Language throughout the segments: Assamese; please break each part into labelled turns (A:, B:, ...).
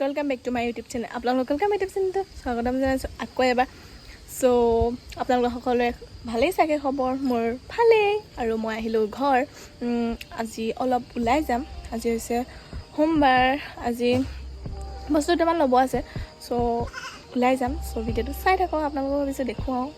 A: welcome back to my YouTube channel welcome YouTube channel स्वागतम जानाइছোঁ আকৌ এবাৰ सो আপোনালোক সকলোৰে ভালেই চাগে খবৰ মোৰ ভালেই আৰু মই আহিলোঁ ঘৰ আজি অলপ ওলাই যাম আজি হৈছে সোমবাৰ আজি বস্তু দুটামান ল'ব আছে সো ওলাই যাম সো ভিডিঅ'টো চাই থাকক আপোনালোকক ভাবিছোঁ দেখুৱাওঁ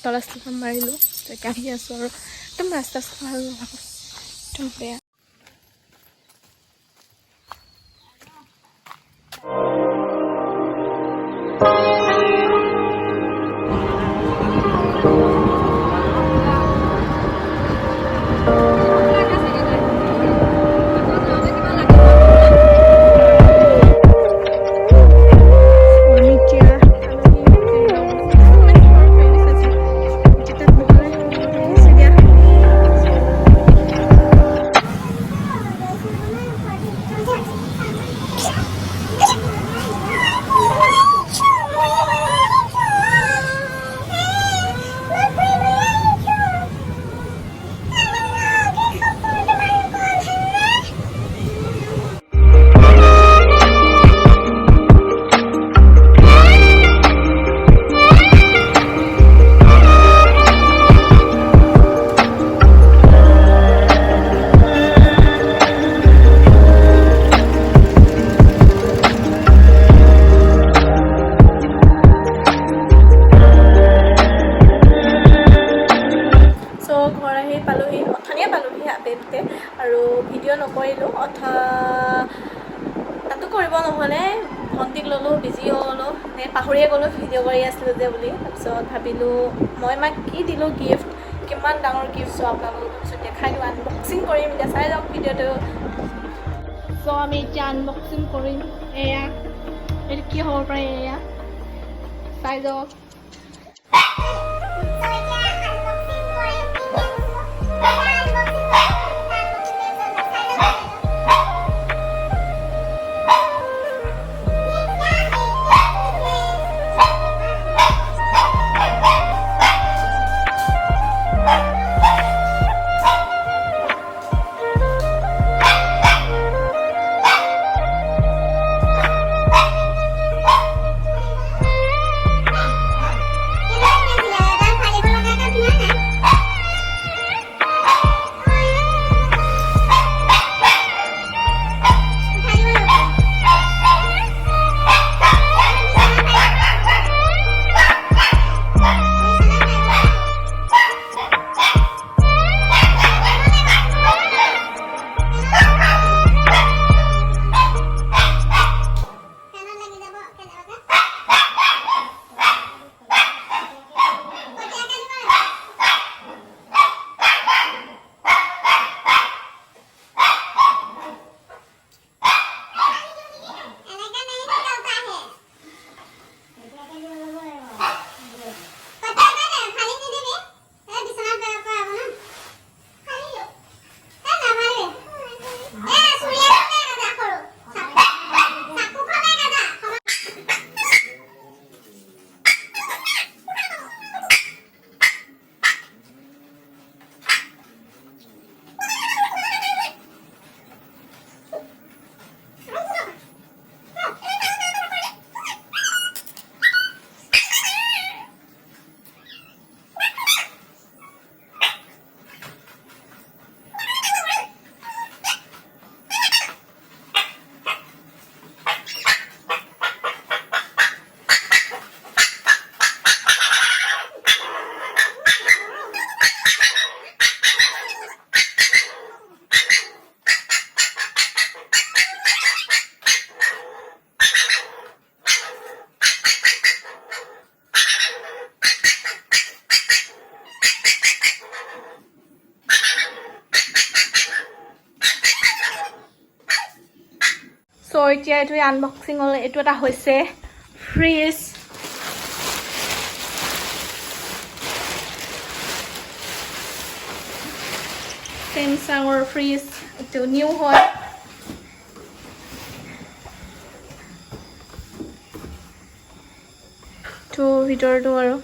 A: তলা ষ্টেচন মাৰিলোঁ তাকে আহি আছোঁ আৰু একদম ৰাস্তা ভাল একদম বেয়া আৰু ভিডিঅ' নকৰিলোঁ তাতো কৰিব নহ'লে ভণ্টিক ল'লোঁ বিজি হ'লোঁ নে পাহৰিয়ে গ'লোঁ ভিডিঅ' কৰি আছিলোঁ যে বুলি তাৰপিছত ভাবিলোঁ মই মাক কি দিলোঁ গিফ্ট কিমান ডাঙৰ গিফ্ট চ' আপোনালোকক তাৰপিছত দেখাই দিওঁ আনবক্সিং কৰিম এতিয়া চাই যাওক ভিডিঅ'টো চ' আমি এতিয়া আনবক্সিং কৰিম এয়া এইটো কি হ'ব পাৰে এয়া চাই যাওক সো এতিয়া এইটো আনবক্সিং হ'ল এইটো এটা হৈছে ফ্ৰিজ Samsungৰ ফ্ৰিজ এইটো নিউ হয় তো ভিতৰটো আৰু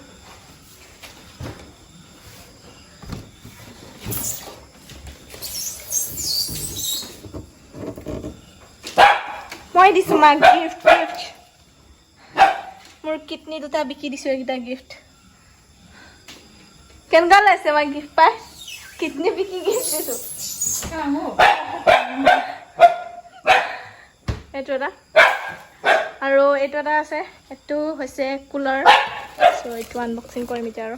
A: মই দিছো মাক গিফট মোৰ কিডনি দুটা বিকি দিছো এইটা গিফট কেনকা লাগছে মাক গিফট পাই কিডনি বিকি গিফট দিছো এইটো এটা আৰু এইটো এটা আছে এইটো হৈছে কুলাৰ সো এইটো আনবক্সিং কৰিম এতিয়া আৰু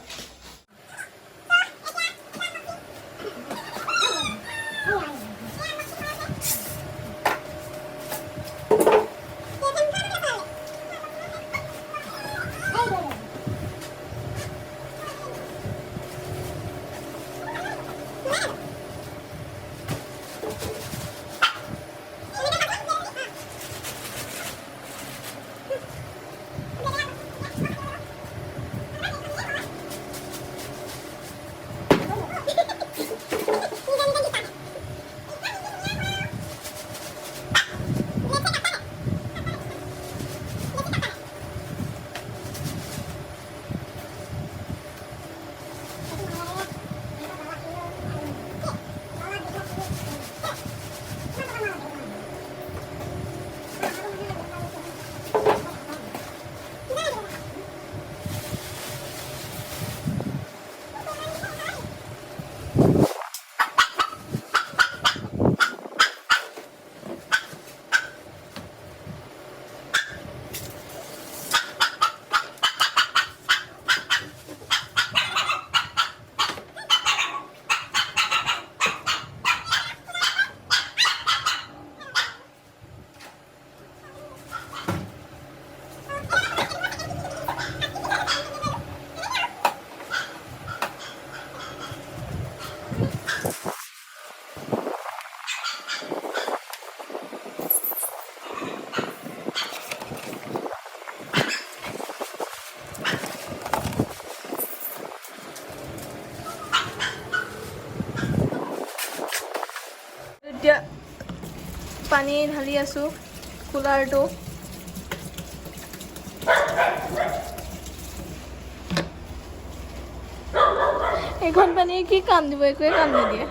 A: এতিয়া পানী ঢালি আছো কুলাৰটো এখন পানী কি কাম দিব একোৱে কাম নিদিয়ে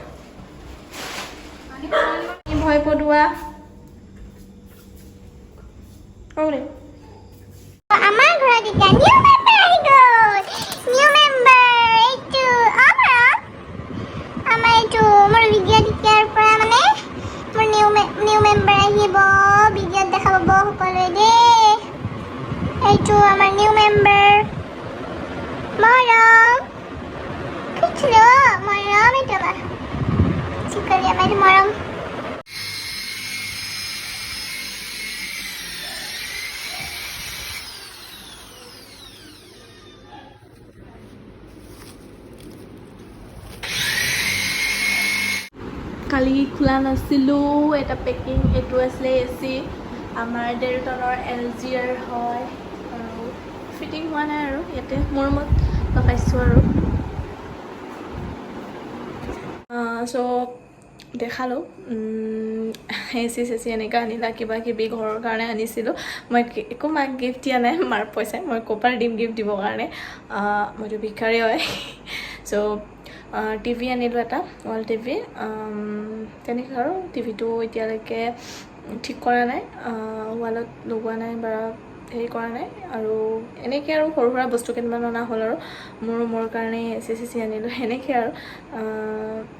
A: ভয় পদুৱা
B: আমাৰ ঘৰত এতিয়া নিউ মেম্বাৰ আহি গ'ল নিউ মেম্বাৰ এইটো আমাৰ এইটো মোৰ ভিডিঅ' তেতিয়াৰ পৰা মানে মোৰ নিউ মেম্বাৰ আহিব ভিডিঅ'ত দেখা পাব সকলোৱে দেই এইটো আমাৰ নিউ মেম্বাৰ মৰম খুচলো মৰম এইটো আমাৰ চিকলি আমাৰ মৰম
A: কালি খোলা নাছিলোঁ এটা পেকিং এইটো আছিলে এচি আমাৰ 1.5 টনৰ LGৰ হয় আৰু ফিটিং হোৱা নাই আৰু ইয়াতে মোৰ ৰুমত লগাইছোঁ আৰু চ' দেখালোঁ এচি চেচি এনেকৈ আনিলা কিবা কিবি ঘৰৰ কাৰণে আনিছিলোঁ মই একো মাক গিফ্ট দিয়া নাই মাৰ পইচাই মই ক'ৰ পৰা দিম গিফ্ট দিবৰ কাৰণে মইতো ভিক্ষাৰী হয় চ' টিভি আনিলোঁ এটা ৱাল টিভি তেনেকৈ আৰু টিভিটো এতিয়ালৈকে ঠিক কৰা নাই ৱালত লগোৱা নাই বা হেৰি কৰা নাই আৰু এনেকৈ আৰু সৰু সুৰা বস্তু কেইটামান অনা হ'ল আৰু মোৰ কাৰণে এচি চেচি আনিলোঁ সেনেকৈ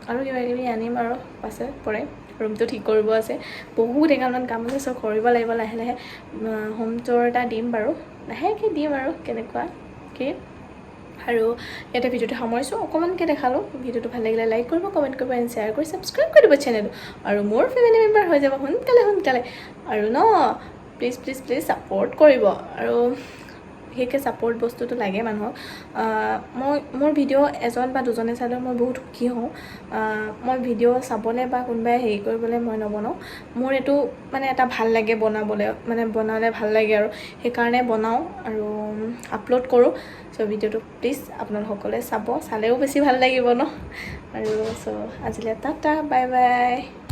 A: আৰু কিবা কিবি আনিম আৰু পাছে পৰে ৰুমটো ঠিক কৰিব আছে বহুত এগালমান কাম আছে চব কৰিব লাগিব লাহে লাহে হোম টুৰ এটা দিম বাৰু লাহেকৈ দিম আৰু কেনেকুৱা কি আৰু ইয়াতে ভিডিঅ'টো সামৰিছোঁ অকণমানকৈ দেখালোঁ ভিডিঅ'টো ভাল লাগিলে লাইক কৰিব কমেণ্ট কৰিব এণ্ড শ্বেয়াৰ কৰি ছাবস্ক্ৰাইব কৰি দিব চেনেলটো আৰু মোৰ ফেমিলি মেম্বাৰ হৈ যাব সোনকালে আৰু ন প্লিজ ছাপৰ্ট কৰিব আৰু বিশেষকৈ ছাপোৰ্ট বস্তুটো লাগে মানুহক মোৰ ভিডিঅ' এজন বা দুজনে চালে মই বহুত সুখী হওঁ মই ভিডিঅ' চাবলৈ বা কোনোবাই হেৰি কৰিবলৈ মই নবনাওঁ মোৰ এইটো মানে এটা ভাল লাগে বনাবলৈ মানে বনালে ভাল লাগে আৰু সেইকাৰণে বনাওঁ আৰু আপলোড কৰোঁ চ' ভিডিঅ'টো প্লিজ আপোনালোকসকলে চাব চালেও বেছি ভাল লাগিব ন আৰু চ' আজিলৈ টাটা বাই বাই